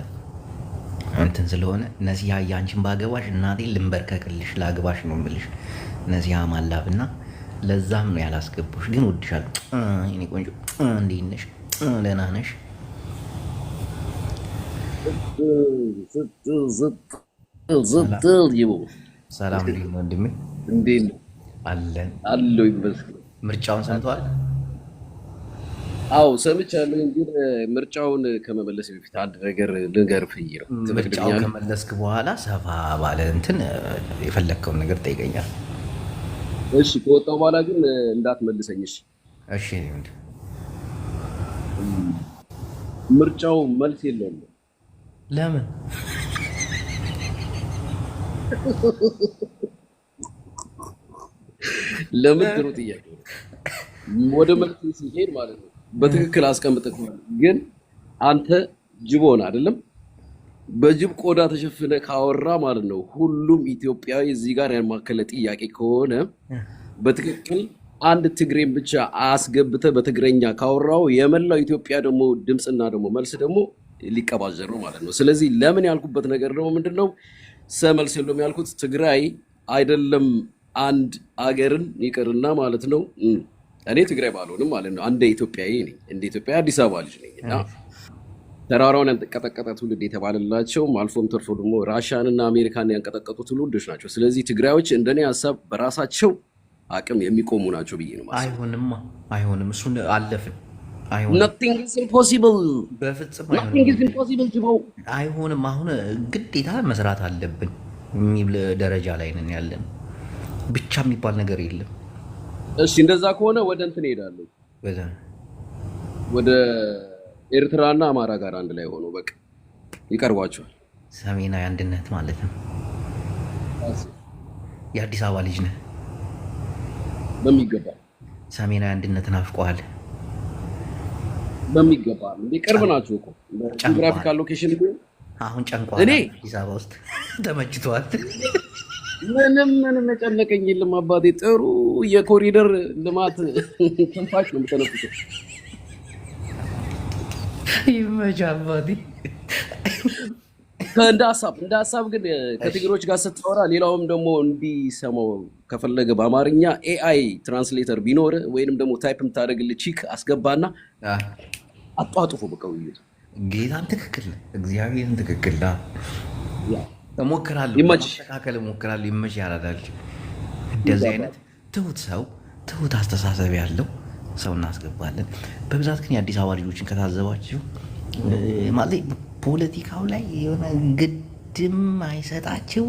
እንትን ስለሆነ ነሲሃ ያንቺን ባገባሽ እናቴ ልንበርከክልሽ ላግባሽ ነው የምልሽ። ነሲሃ ማላብና ለዛም ነው ያላስገባሽ። ግን ወድሻለሁ የኔ ቆንጆ። እንዴት ነሽ? ደህና ነሽ? ሰላም ወንድሜ፣ እንዴት ነው? አለን አለው ይመስገን። ምርጫውን ሰምተዋል? አዎ ሰምቻለሁ። ግን ምርጫውን ከመመለስ በፊት አንድ ነገር ልንገርህ ነው። ምርጫውን ከመለስክ በኋላ ሰፋ ባለ እንትን የፈለግከውን ነገር ጠይቀኛል። እሺ ከወጣው በኋላ ግን እንዳትመልሰኝ እሺ? እሺ። ምርጫው መልስ የለውም። ለምን? ለምን ጥሩ ጥያቄ ነው። ወደ መልስ ሲሄድ ማለት ነው በትክክል አስቀምጠህ ግን አንተ ጅብ ሆነ አይደለም በጅብ ቆዳ ተሸፍነ ካወራ ማለት ነው ሁሉም ኢትዮጵያዊ እዚህ ጋር ያማከለ ጥያቄ ከሆነ በትክክል አንድ ትግሬን ብቻ አስገብተ በትግረኛ ካወራው የመላው ኢትዮጵያ ደግሞ ድምጽና ደግሞ መልስ ደግሞ ሊቀባዘር ነው ማለት ነው። ስለዚህ ለምን ያልኩበት ነገር ደግሞ ምንድነው ሰመልስ የለውም ያልኩት ትግራይ አይደለም አንድ አገርን ይቅርና ማለት ነው። እኔ ትግራይ ባልሆንም ማለት ነው አንድ ኢትዮጵያዊ ነኝ። እንደ ኢትዮጵያ አዲስ አበባ ልጅ ነኝ እና ተራራውን ያንቀጠቀጠ ትውልድ የተባለላቸው አልፎም ተርፎ ደግሞ ራሽያንና አሜሪካን ያንቀጠቀጡ ትውልዶች ናቸው። ስለዚህ ትግራዮች እንደኔ ሀሳብ በራሳቸው አቅም የሚቆሙ ናቸው ብዬ ነው ማለት። አይሆንም እሱን አለፍን። nothing is impossible በፍጹም nothing is impossible ጅቦው አይሆንም። አሁን ግዴታ መስራት አለብን የሚል ደረጃ ላይ ነን ያለን። ብቻ የሚባል ነገር የለም። እሺ እንደዛ ከሆነ ወደ እንትን ሄዳለሁ ወደ ኤርትራና አማራ ጋር አንድ ላይ ሆኖ በቃ ይቀርቧቸዋል። ሰሜናዊ አንድነት ማለት ነው። የአዲስ አበባ ልጅ ነህ በሚገባ። ሰሜናዊ አንድነት ናፍቆሃል በሚገባ። እንዴ ቅርብ ናቸው እኮ ጂኦግራፊካል ሎኬሽን ግን አሁን ጨንቋል። እኔ አዲስ አበባ ውስጥ ተመችቷል። ምንም የጨነቀኝ የለም አባቴ። ጥሩ የኮሪደር ልማት ትንፋሽ ነው የምተነፍሰው። ይመችህ አባቴ። እንደ ሀሳብ ግን ከትግሮች ጋር ስትወራ ሌላውም ደግሞ እንዲሰማው ከፈለገ በአማርኛ ኤአይ ትራንስሌተር ቢኖር ወይንም ደግሞ ታይፕ የምታደርግልህ ቺክ አስገባና አጧጥፎ በቃ ውይይቱ ጌታን ትክክል እግዚአብሔርን ትክክል እሞክራለሁ፣ ማስተካከል እሞክራለሁ። ይመችህ ያላዳል። እንደዚህ አይነት ትሁት ሰው ትሁት አስተሳሰብ ያለው ሰው እናስገባለን። በብዛት ግን የአዲስ አበባ ልጆችን ከታዘባችሁ ማለት ፖለቲካው ላይ የሆነ ግድም አይሰጣቸው፣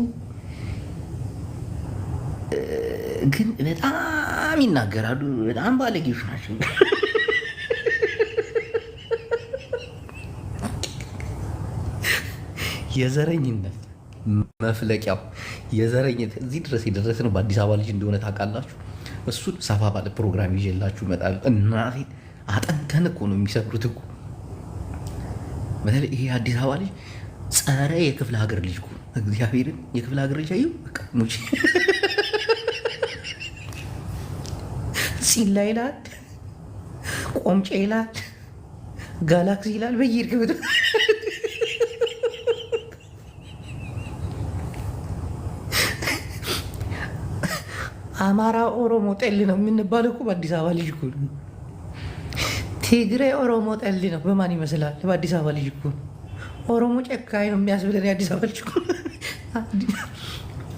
ግን በጣም ይናገራሉ። በጣም ባለጌዎች ናቸው። የዘረኝነት መፍለቂያው የዘረኝነት እዚህ ድረስ የደረስነው በአዲስ አበባ ልጅ እንደሆነ ታውቃላችሁ። እሱን ሰፋ ባለ ፕሮግራም ይዤላችሁ እመጣለሁ። እናቴ አጠንተን እኮ ነው የሚሰብሩት እኮ። በተለይ ይሄ አዲስ አበባ ልጅ ጸረ የክፍለ ሀገር ልጅ እኮ እግዚአብሔርን የክፍለ ሀገር ልጅ አየሁ በቃ ሙጭ ሲላ ይላል፣ ቆምጬ ይላል፣ ጋላክሲ ይላል። በየርክብት አማራ ኦሮሞ ጠል ነው የምንባለው እኮ በአዲስ አበባ ልጅ እኮ። ትግሬ ኦሮሞ ጠል ነው በማን ይመስላል? በአዲስ አበባ ልጅ እኮ። ኦሮሞ ጨካኝ ነው የሚያስብለን የአዲስ አበባ ልጅ እኮ።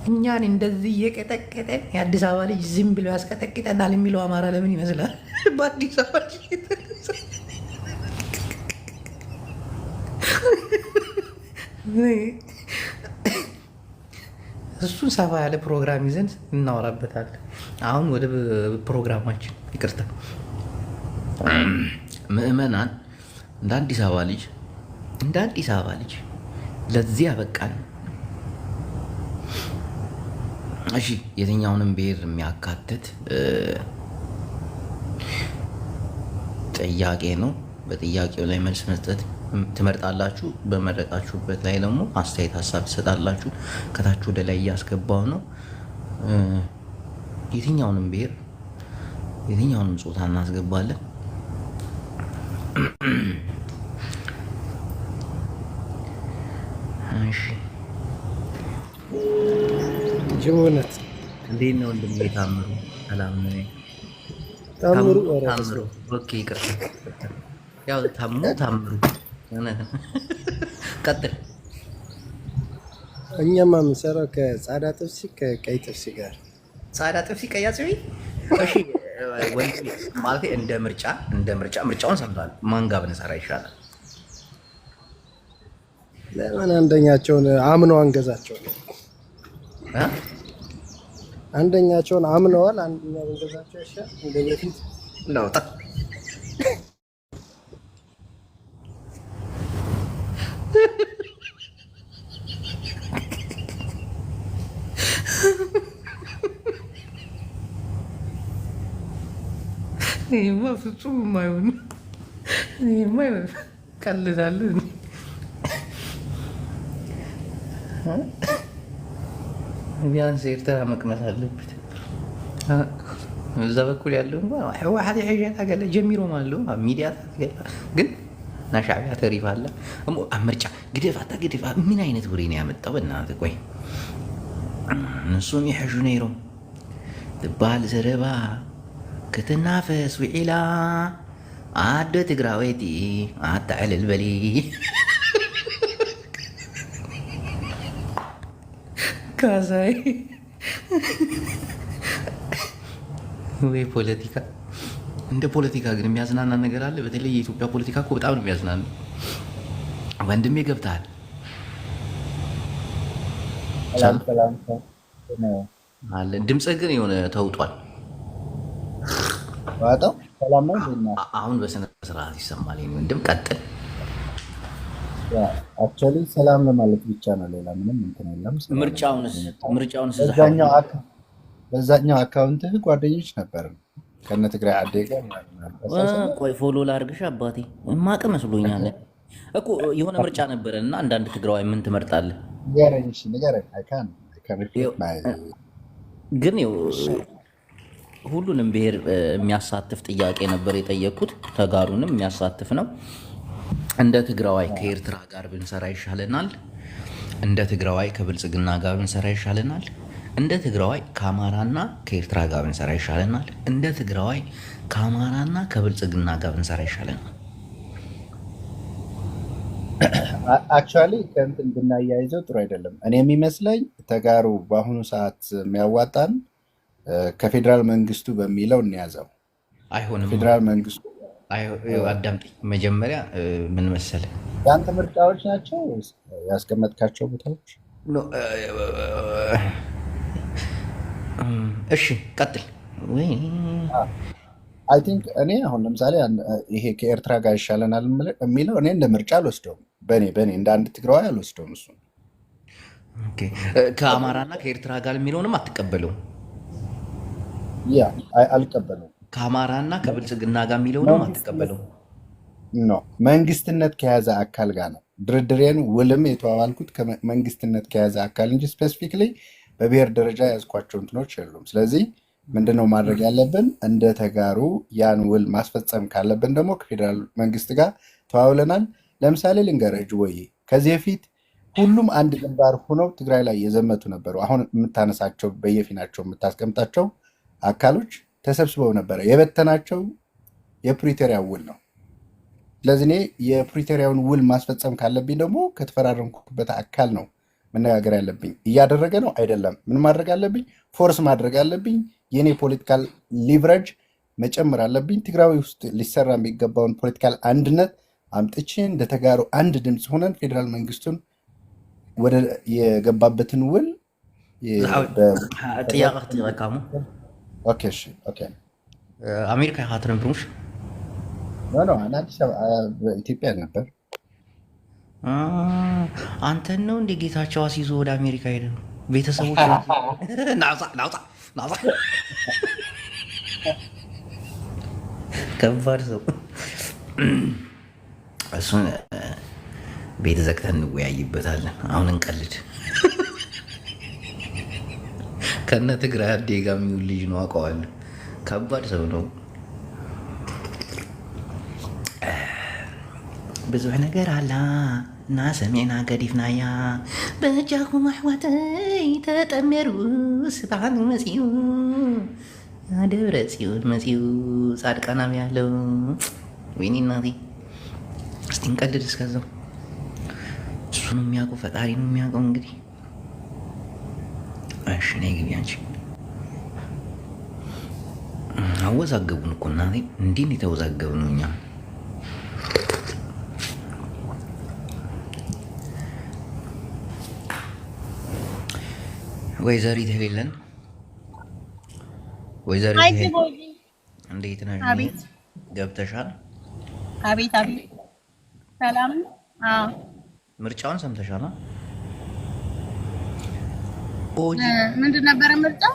እኛን እንደዚህ እየቀጠቀጠ የአዲስ አበባ ልጅ ዝም ብሎ ያስቀጠቅጠናል የሚለው አማራ ለምን ይመስላል? በአዲስ አበባ ልጅ እሱን ሰፋ ያለ ፕሮግራም ይዘን እናወራበታለን። አሁን ወደ ፕሮግራማችን ይቅርታ። ምዕመናን እንደ አዲስ አበባ ልጅ ለዚህ ያበቃን። እሺ የትኛውንም ብሔር የሚያካትት ጥያቄ ነው። በጥያቄው ላይ መልስ መስጠት ትመርጣላችሁ። በመረጣችሁበት ላይ ደግሞ አስተያየት ሀሳብ ትሰጣላችሁ። ከታች ወደ ላይ እያስገባው ነው። የትኛውንም ብሔር የትኛውንም ጾታ እናስገባለን። እሺ ጅቡነት እንዴት ነው ወንድሜ? ታምሩ ሰላም ነው? ታምሩ ኦኬ፣ ይቅርታ። ያው ታምሩ ቀጥል። እኛማ የምንሰራው ከጻዳ ጥብሲ ከቀይ ጥብሲ ጋር። ጻዳ ጥብሲ ቀይ ጥብሲ። እሺ ወንድሜ ማለት እንደ ምርጫውን ሰምቷል። ማን ጋር ብንሰራ ይሻላል? ለምን አንደኛቸውን አምነው አንገዛቸው ነው? አንደኛቸውን አምነዋል፣ አንደኛው ብንገዛቸው ይሻላል። እንደበፊት ለውጣ ይሄማ ፍጹም የማይሆን ቀልዳለሁ። ቢያንስ ኤርትራ መቅመስ አለበት። እዛ በኩል ያለው ህወሓት ሕዣት አገለ ጀሚሮም አለው ሚዲያ ግን ናሻዕቢያ ተሪፍ አለ። ምርጫ ግደፋ ምን አይነት ወሬ ነው ያመጣው? በእናትህ ቆይ እነሱም ይሕዡ ነይሮም ትባል ዘረባ ክትናፈስ ውዒላ አዶ ትግራወይቲ አታዕልል በሊ ካሳይ ወይ ፖለቲካ። እንደ ፖለቲካ ግን የሚያዝናና ነገር አለ። በተለይ የኢትዮጵያ ፖለቲካ እኮ በጣም ነው የሚያዝናና። ወንድሜ ገብተሃል አለ። ድምፅህ ግን የሆነ ተውጧል። አሁን በስነ ስርዓት ይሰማል። ወንድም ቀጥል። አክቹዋሊ ሰላም ለማለት ብቻ ነው፣ ሌላ ምንም እንትን የለም። ምርጫውንስ በዛኛው አካውንት ጓደኞች ነበርን ከነ ትግራይ አዴ ጋር። ቆይ ፎሎ ላድርግሽ አባቴ። ማቅ መስሎኛል እኮ የሆነ ምርጫ ነበረን እና አንዳንድ ትግራዋይ ምን ትመርጣለህ? ግን ሁሉንም ብሔር የሚያሳትፍ ጥያቄ ነበር የጠየቅኩት። ተጋሩንም የሚያሳትፍ ነው። እንደ ትግራዋይ ከኤርትራ ጋር ብንሰራ ይሻለናል? እንደ ትግራዋይ ከብልጽግና ጋር ብንሰራ ይሻለናል? እንደ ትግራዋይ ከአማራና ከኤርትራ ጋር ብንሰራ ይሻለናል? እንደ ትግራዋይ ከአማራና ከብልጽግና ጋር ብንሰራ ይሻለናል? አክቹዋሊ ከእንትን ብናያይዘው ጥሩ አይደለም። እኔ የሚመስለኝ ተጋሩ በአሁኑ ሰዓት የሚያዋጣን ከፌዴራል መንግስቱ በሚለው እንያዘው። አይሆንም። ፌዴራል መንግስቱ አዳምጠኝ መጀመሪያ። ምን መሰለህ፣ የአንተ ምርጫዎች ናቸው ያስቀመጥካቸው ቦታዎች። እሺ ቀጥል። አይ ቲንክ እኔ አሁን ለምሳሌ ይሄ ከኤርትራ ጋር ይሻለናል የሚለው እኔ እንደ ምርጫ አልወስደውም። በእኔ እንደ አንድ ትግራዋይ አልወስደውም። እሱ ከአማራና ከኤርትራ ጋር የሚለውንም አትቀበለውም? ያ አልቀበለውም። ከአማራና ከብልጽግና ጋር የሚለውንም አትቀበለውም? ኖ መንግስትነት ከያዘ አካል ጋር ነው ድርድሬን ውልም የተዋዋልኩት መንግስትነት ከያዘ አካል እንጂ ስፔሲፊክሊ በብሔር ደረጃ ያዝኳቸው እንትኖች የሉም። ስለዚህ ምንድነው ማድረግ ያለብን? እንደ ተጋሩ ያን ውል ማስፈጸም ካለብን ደግሞ ከፌዴራል መንግስት ጋር ተዋውለናል። ለምሳሌ ልንገረጅ ወይ ከዚህ በፊት ሁሉም አንድ ግንባር ሆነው ትግራይ ላይ የዘመቱ ነበሩ። አሁን የምታነሳቸው በየፊናቸው የምታስቀምጣቸው አካሎች ተሰብስበው ነበረ። የበተናቸው የፕሪቶሪያ ውል ነው። ስለዚህ እኔ የፕሪቶሪያውን ውል ማስፈጸም ካለብኝ ደግሞ ከተፈራረምኩበት አካል ነው መነጋገር ያለብኝ። እያደረገ ነው አይደለም? ምን ማድረግ አለብኝ? ፎርስ ማድረግ አለብኝ። የኔ ፖለቲካል ሊቨሬጅ መጨመር አለብኝ። ትግራዊ ውስጥ ሊሰራ የሚገባውን ፖለቲካል አንድነት አምጥቼ እንደ ተጋሩ አንድ ድምፅ ሆነን ፌዴራል መንግስቱን ወደ የገባበትን ውል ጥያቄ ክትጠቃሙ አሜሪካ ኢኻ ትነብሩሽ? አዲስ አበባ ኢትዮጵያ ነበር። አንተን ነው እንደ ጌታቸው አስይዞ ወደ አሜሪካ ሄደ? ቤተሰቦች ናውጣ ከባድ ሰው። እሱን ቤት ዘግተን እንወያይበታለን። አሁን እንቀልድ። ከነ ትግራይ አዴጋ የሚውል ልጅ ነው አውቀዋለሁ። ከባድ ሰው ነው። ብዙሕ ነገር አላ እና ሰሜና ገዲፍናያ በጃኹም ኣሕዋተይ ተጠሜሩ ስብሓን መፅኡ ደብረ ጽዮን መፅኡ ጻድቃናም ያለው ወይኔ እናቴ። እስቲ እንቀልድ እስከዛው። እሱ ነው የሚያውቀው፣ ፈጣሪ ነው የሚያውቀው። እንግዲህ እሺ ነይ ግቢ አንቺ። አወዛገቡን እኮ እናቴ፣ እንዲህ የተወዛገብነው እኛ። ወይዘሪት ሄለን ወይዘሪት እንዴት ነሽ? አቤት ገብተሻል? አቤት አቤት። ሰላም። አዎ ምርጫውን ሰምተሻል? ምንድን ነበረ ምርጫው?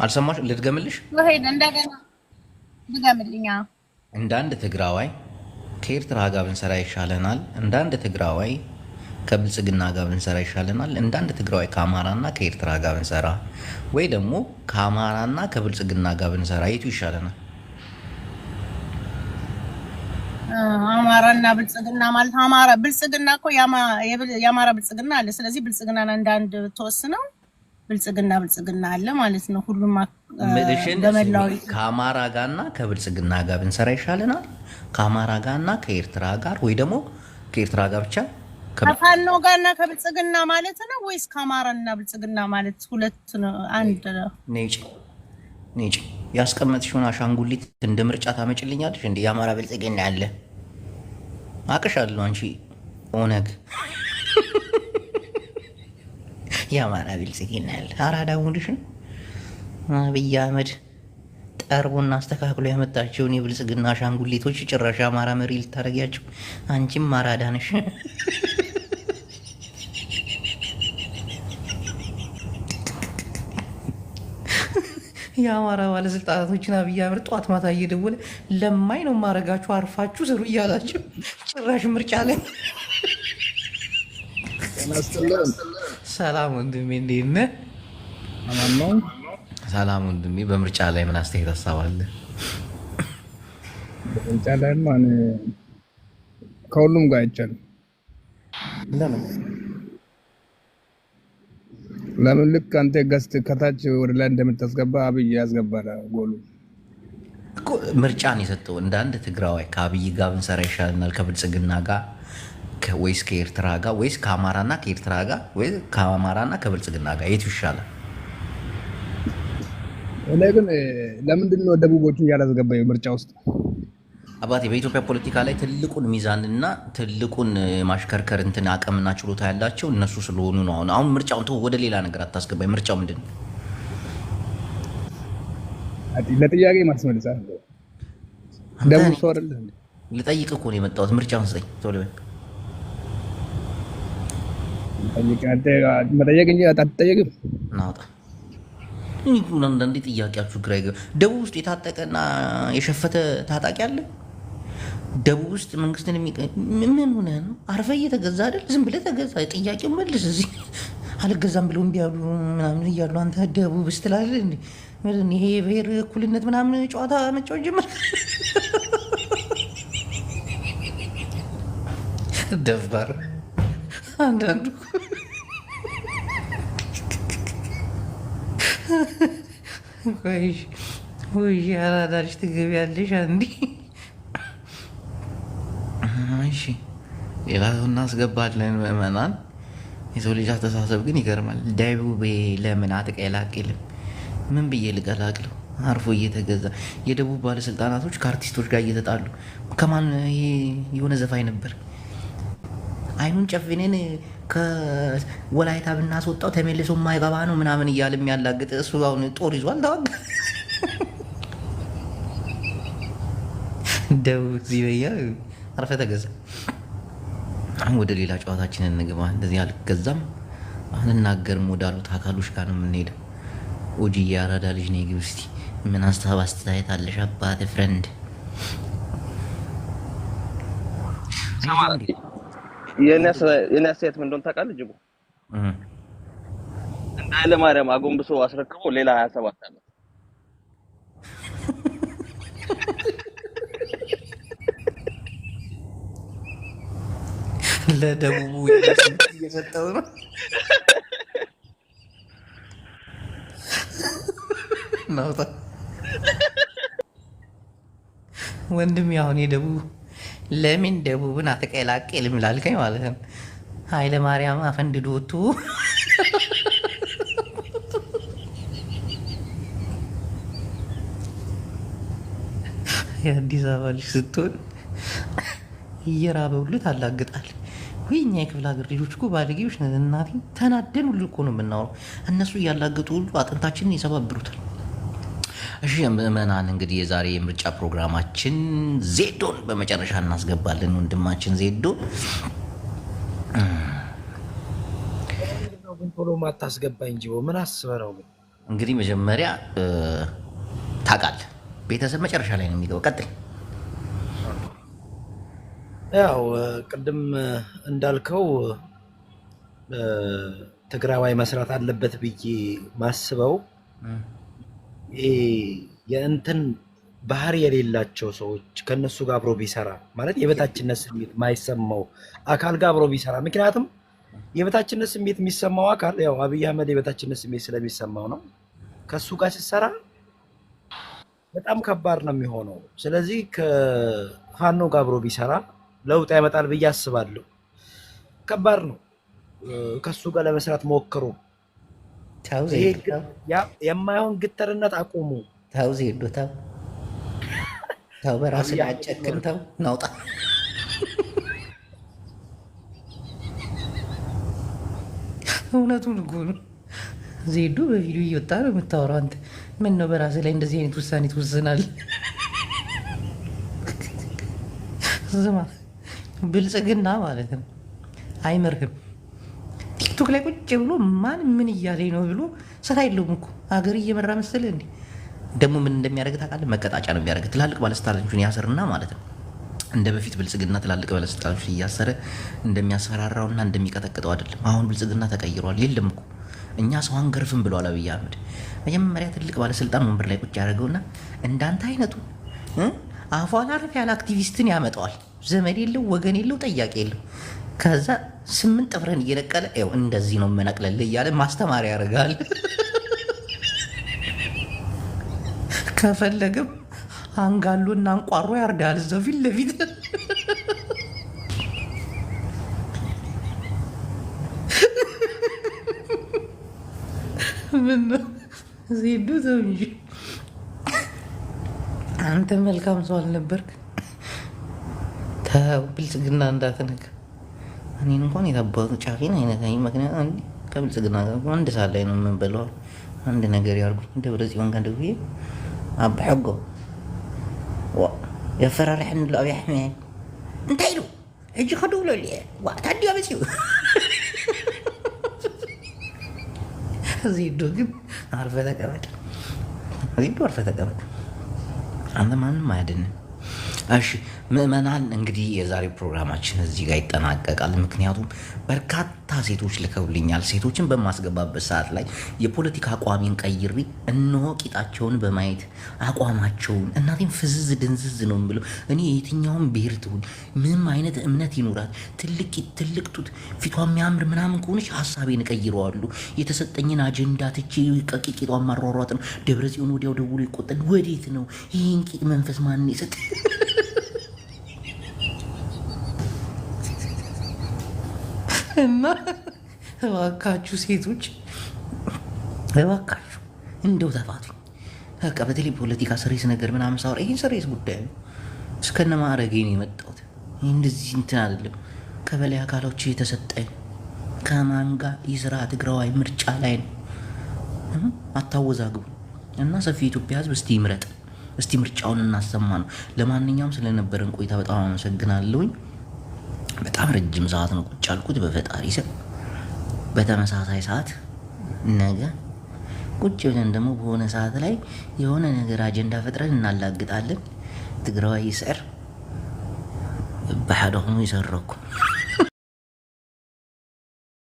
አልሰማሽ? ልድገምልሽ? ወሄድ እንደገና ድገምልኝ። እንደ አንድ ትግራዋይ ከኤርትራ ጋር ብንሰራ ይሻለናል። እንደ አንድ ትግራዋይ ከብልጽግና ጋር ብንሰራ ይሻለናል። እንደ አንድ ትግራዋይ ከአማራና ከኤርትራ ጋር ብንሰራ ወይ ደግሞ ከአማራና ከብልጽግና ጋር ብንሰራ የቱ ይሻለናል? አማራና ብልጽግና ማለት አማራ ብልጽግና እኮ የአማራ ብልጽግና አለ። ስለዚህ ብልጽግና እንደ አንድ ተወስነው ብልጽግና አለ ማለት ነው። ሁሉም በመላው ከአማራ ጋርና ከብልጽግና ጋር ብንሰራ ይሻለናል። ከአማራ ጋርና ከኤርትራ ጋር ወይ ደግሞ ከኤርትራ ጋር ብቻ ከፋኖ ጋርና ከብልጽግና ማለት ነው ወይስ ከአማራና ብልጽግና ማለት ሁለት ነው? አንድ ነው። ነጭ ያስቀመጥሽውን አሻንጉሊት እንደ ምርጫ ታመጭልኛለሽ? እንደ የአማራ ብልጽግና አለ አቅሻለሁ። አንቺ ኦነግ የአማራ ብልጽግና አለ። አራዳ ሙልሽን አብይ አህመድ ጠርቦና አስተካክሎ ያመጣቸውን የብልጽግና አሻንጉሊቶች ጭራሽ አማራ መሪ ልታረጊያቸው። አንቺም አራዳ ነሽ። የአማራ ባለስልጣናቶችን አብይ አህመድ ጧት ማታ እየደወለ ለማኝ ነው ማረጋችሁ፣ አርፋችሁ ስሩ እያላቸው ጭራሽ ምርጫ ላይ። ሰላም ወንድሜ፣ እንዴት ነህ? ሰላም ወንድሜ። በምርጫ ላይ ምን አስተያየት ታሳባለህ? በምርጫ ላይ ማን ከሁሉም ጋር አይቻልም። ለምን ልክ አንተ ገስት ከታች ወደ ላይ እንደምታስገባ አብይ ያስገባል ጎሉ። ምርጫን የሰጠው እንደ አንድ ትግራዋይ ከአብይ ጋር ብንሰራ ይሻለናል ከብልጽግና ጋር ወይስ ከኤርትራ ጋር ወይስ ከአማራና ከኤርትራ ጋር ወይስ ከአማራና ከብልጽግና ጋር የቱ ይሻላል? እኔ ግን ለምንድን ነው ደቡቦቹን ያላስገባው ምርጫ ውስጥ? አባቴ በኢትዮጵያ ፖለቲካ ላይ ትልቁን ሚዛንና ትልቁን ማሽከርከር እንትን አቅምና ችሎታ ያላቸው እነሱ ስለሆኑ ነው። አሁን ምርጫውን ተው፣ ወደ ሌላ ነገር አታስገባኝ። ምርጫው ምንድን ነው? ለጥያቄ ማስመልሳል። ደቡብ ሰው አይደለ? ልጠይቅ እኮ ነው የመጣሁት። ምርጫውን ስጠኝ ቶሎ በል። መጠየቅ እንጂ አትጠየቅም። ናውጣ አንዳንዴ ጥያቄያችሁ ግራ ይገባል። ደቡብ ውስጥ የታጠቀና የሸፈተ ታጣቂ አለ? ደቡብ ውስጥ መንግስትን ምን ሆነ ነው? አርፈህ እየተገዛ አይደል? ዝም ብለህ ተገዛ። ጥያቄው መልስ። እዚህ አልገዛም ብለው እምቢ ያሉ ምናምን እያሉ አንተ ደቡብ ውስጥ ትላለህ እንዴ? ይሄ የብሔር እኩልነት ምናምን ጨዋታ መጫወት ጀመር። ደፋር አንዳንዱ ወይ አራዳሽ ትገቢያለሽ አንዴ እሺ ሌላ እናስገባለን። ምዕመናን የሰው ልጅ አስተሳሰብ ግን ይገርማል። ደቡቤ ለምን አትቀላቅልም? ምን ብዬ ልቀላቅለው? አርፎ እየተገዛ የደቡብ ባለስልጣናቶች ከአርቲስቶች ጋር እየተጣሉ ከማን የሆነ ዘፋኝ ነበር አይኑን ጨፍነን ከወላይታ ብናስወጣው ተመልሶ የማይገባ ነው ምናምን እያለ የሚያላግጥ እሱ አሁን ጦር ይዟል። ታወቅ ደቡብ ዚበያ አርፈ ተገዛ። አሁን ወደ ሌላ ጨዋታችን እንግባ። እንደዚህ አልገዛም አንናገርም ወዳሉት አካሎች ጋር ነው የምንሄደው። ኦጂ ያራዳ ልጅ ነኝ። ግብ እስቲ ምን ሀሳብ አስተያየት አለሽ አባቴ ፍሬንድ? የኔ አስተያየት ምን እንደሆነ ታውቃለህ? ጅቡ እንደ ኃይለማርያም አጎንብሶ አስረክቦ ሌላ 27 ዓመት ለደቡቡ እየሰጠው ነው። ናውጣ ወንድም ያሁን የደቡብ ለምን ደቡብን አትቀላቅልም ላልከኝ ማለት ነው። ኃይለ ማርያም አፈንድዶ ወጥቶ የአዲስ አበባ ልጅ ስትሆን እየራበ ሁሉ ታላግጣል። ወይ እኛ የክፍለ ሀገር ልጆች እኮ ባለጌዎች ነን። እናቴ ተናደን ሁሉ እኮ ነው የምናወራው። እነሱ እያላገጡ ሁሉ አጥንታችንን ይሰባብሩታል። እሺ ምዕመናን፣ እንግዲህ የዛሬ የምርጫ ፕሮግራማችን ዜዶን በመጨረሻ እናስገባለን። ወንድማችን ዜዶ ግን ቶሎ ማታስገባኝ እንጂ ምን አስበህ ነው? እንግዲህ መጀመሪያ ታውቃለህ፣ ቤተሰብ መጨረሻ ላይ ነው የሚገባው። ቀጥል። ያው ቅድም እንዳልከው ትግራዋይ መስራት አለበት ብዬ ማስበው የእንትን ባህሪ የሌላቸው ሰዎች ከነሱ ጋር አብሮ ቢሰራ ማለት የበታችነት ስሜት ማይሰማው አካል ጋር አብሮ ቢሰራ። ምክንያቱም የበታችነት ስሜት የሚሰማው አካል ያው አብይ አህመድ የበታችነት ስሜት ስለሚሰማው ነው። ከሱ ጋር ሲሰራ በጣም ከባድ ነው የሚሆነው። ስለዚህ ከፋኖ ጋር አብሮ ቢሰራ ለውጥ ያመጣል ብዬ አስባለሁ። ከባድ ነው። ከሱ ጋር ለመስራት ሞክሩ። የማይሆን ግትርነት አቁሙ። ተው ዜዶ ተው ተው፣ በራስህ አጨክን ተው። ናውጣ እውነቱን እኮ ነው። ዜዶ በቪዲዮ እየወጣ ነው የምታወራው። አንተ ምን ነው በራስህ ላይ እንደዚህ አይነት ውሳኔ ትወስናለህ? ስማ ብልጽግና ማለት ነው አይመርህም። ቲክቶክ ላይ ቁጭ ብሎ ማን ምን እያለኝ ነው ብሎ ስራ የለውም እኮ ሀገር እየመራ መሰለህ እንዴ? ደግሞ ምን እንደሚያደርግ ታውቃለህ? መቀጣጫ ነው የሚያደርግ። ትላልቅ ባለስልጣኖችን ያሰርና ማለት ነው እንደ በፊት ብልጽግና ትላልቅ ባለስልጣኖችን እያሰረ እንደሚያስፈራራውና እንደሚቀጠቅጠው አይደለም። አሁን ብልጽግና ተቀይሯል። የለም እኮ እኛ ሰው አንገርፍም ብሏል አብይ አህመድ። መጀመሪያ ትልቅ ባለስልጣን ወንበር ላይ ቁጭ ያደረገውና እንዳንተ አይነቱ አፏን አረፍ ያለ አክቲቪስትን ያመጣዋል። ዘመድ የለው ወገን የለው ጠያቂ የለው። ከዛ 8 ጥፍረን እየነቀለ ያው እንደዚህ ነው መነቅለል እያለ ማስተማሪያ ያደርጋል። ከፈለገም አንጋሎ እና አንቋሮ ያርዳል እዛው ፊት ለፊት። ምን ዜዶ ተው እንጂ አንተ መልካም ሰው አልነበርክ። ተው ብልጽግና እንዳትነካ። እኔን እንኳን የታባቱ ጫፌን አይነካኝ። ምክንያቱም ከብልጽግና ጋር አንድ ሰዓት ላይ ነው የምንበላው። አንድ ነገር ያርጉ። ደብረ ጽዮን ጋር ደውዬ አባ ሕጎ የፈራርሕን ለአብይ አሕመድ እንታይ ኢሉ ሕጂ ከደውለሉ ታዲያ በፅዩ ዜዶ ግን አርፈ ተቀመጥ። ዜዶ አርፈ ተቀመጥ። አንተ ማንም አያድንም። እሺ ምዕመናን እንግዲህ የዛሬ ፕሮግራማችን እዚህ ጋር ይጠናቀቃል። ምክንያቱም በርካታ ሴቶች ልከውልኛል። ሴቶችን በማስገባበት ሰዓት ላይ የፖለቲካ አቋሜን ቀይሬ እነሆ ቂጣቸውን በማየት አቋማቸውን እናቴም ፍዝዝ ድንዝዝ ነው የምለው። እኔ የትኛውን ብሔር ትሁን ምንም አይነት እምነት ይኖራት ትልቅ ቂጥ ትልቅ ጡት ፊቷ የሚያምር ምናምን ከሆነች ሀሳቤን እቀይረዋለሁ። የተሰጠኝን አጀንዳ ትቼ ቂጧን ማሯሯጥ ነው። ደብረ ጽዮን ወዲያው ደውሎ ይቆጠል። ወዴት ነው ይህን ቂጥ መንፈስ ማን የሰጠ? እና እባካችሁ ሴቶች እባካችሁ እንደው ተፋቱ። በቃ በተለይ ፖለቲካ ስሬስ ነገር ምናምን ሳወራ ይህን ስሬስ ጉዳይ ነው። እስከነ ማዕረጌ ነው የመጣሁት። እንደዚህ እንትን አይደለም። ከበላይ አካሎች የተሰጠኝ ከማን ጋር ይስራ ትግራዋይ ምርጫ ላይ ነው። አታወዛግቡ እና ሰፊ የኢትዮጵያ ሕዝብ እስቲ ይምረጥ። እስቲ ምርጫውን እናሰማ ነው። ለማንኛውም ስለነበረን ቆይታ በጣም አመሰግናለሁኝ። በጣም ረጅም ሰዓት ነው ቁጭ ያልኩት። በፈጣሪ ስም በተመሳሳይ ሰዓት ነገ ቁጭ ብለን ደግሞ በሆነ ሰዓት ላይ የሆነ ነገር አጀንዳ ፈጥረን እናላግጣለን። ትግራዋይ ይስዕር በሓደ ሆኖ ይሰረኩ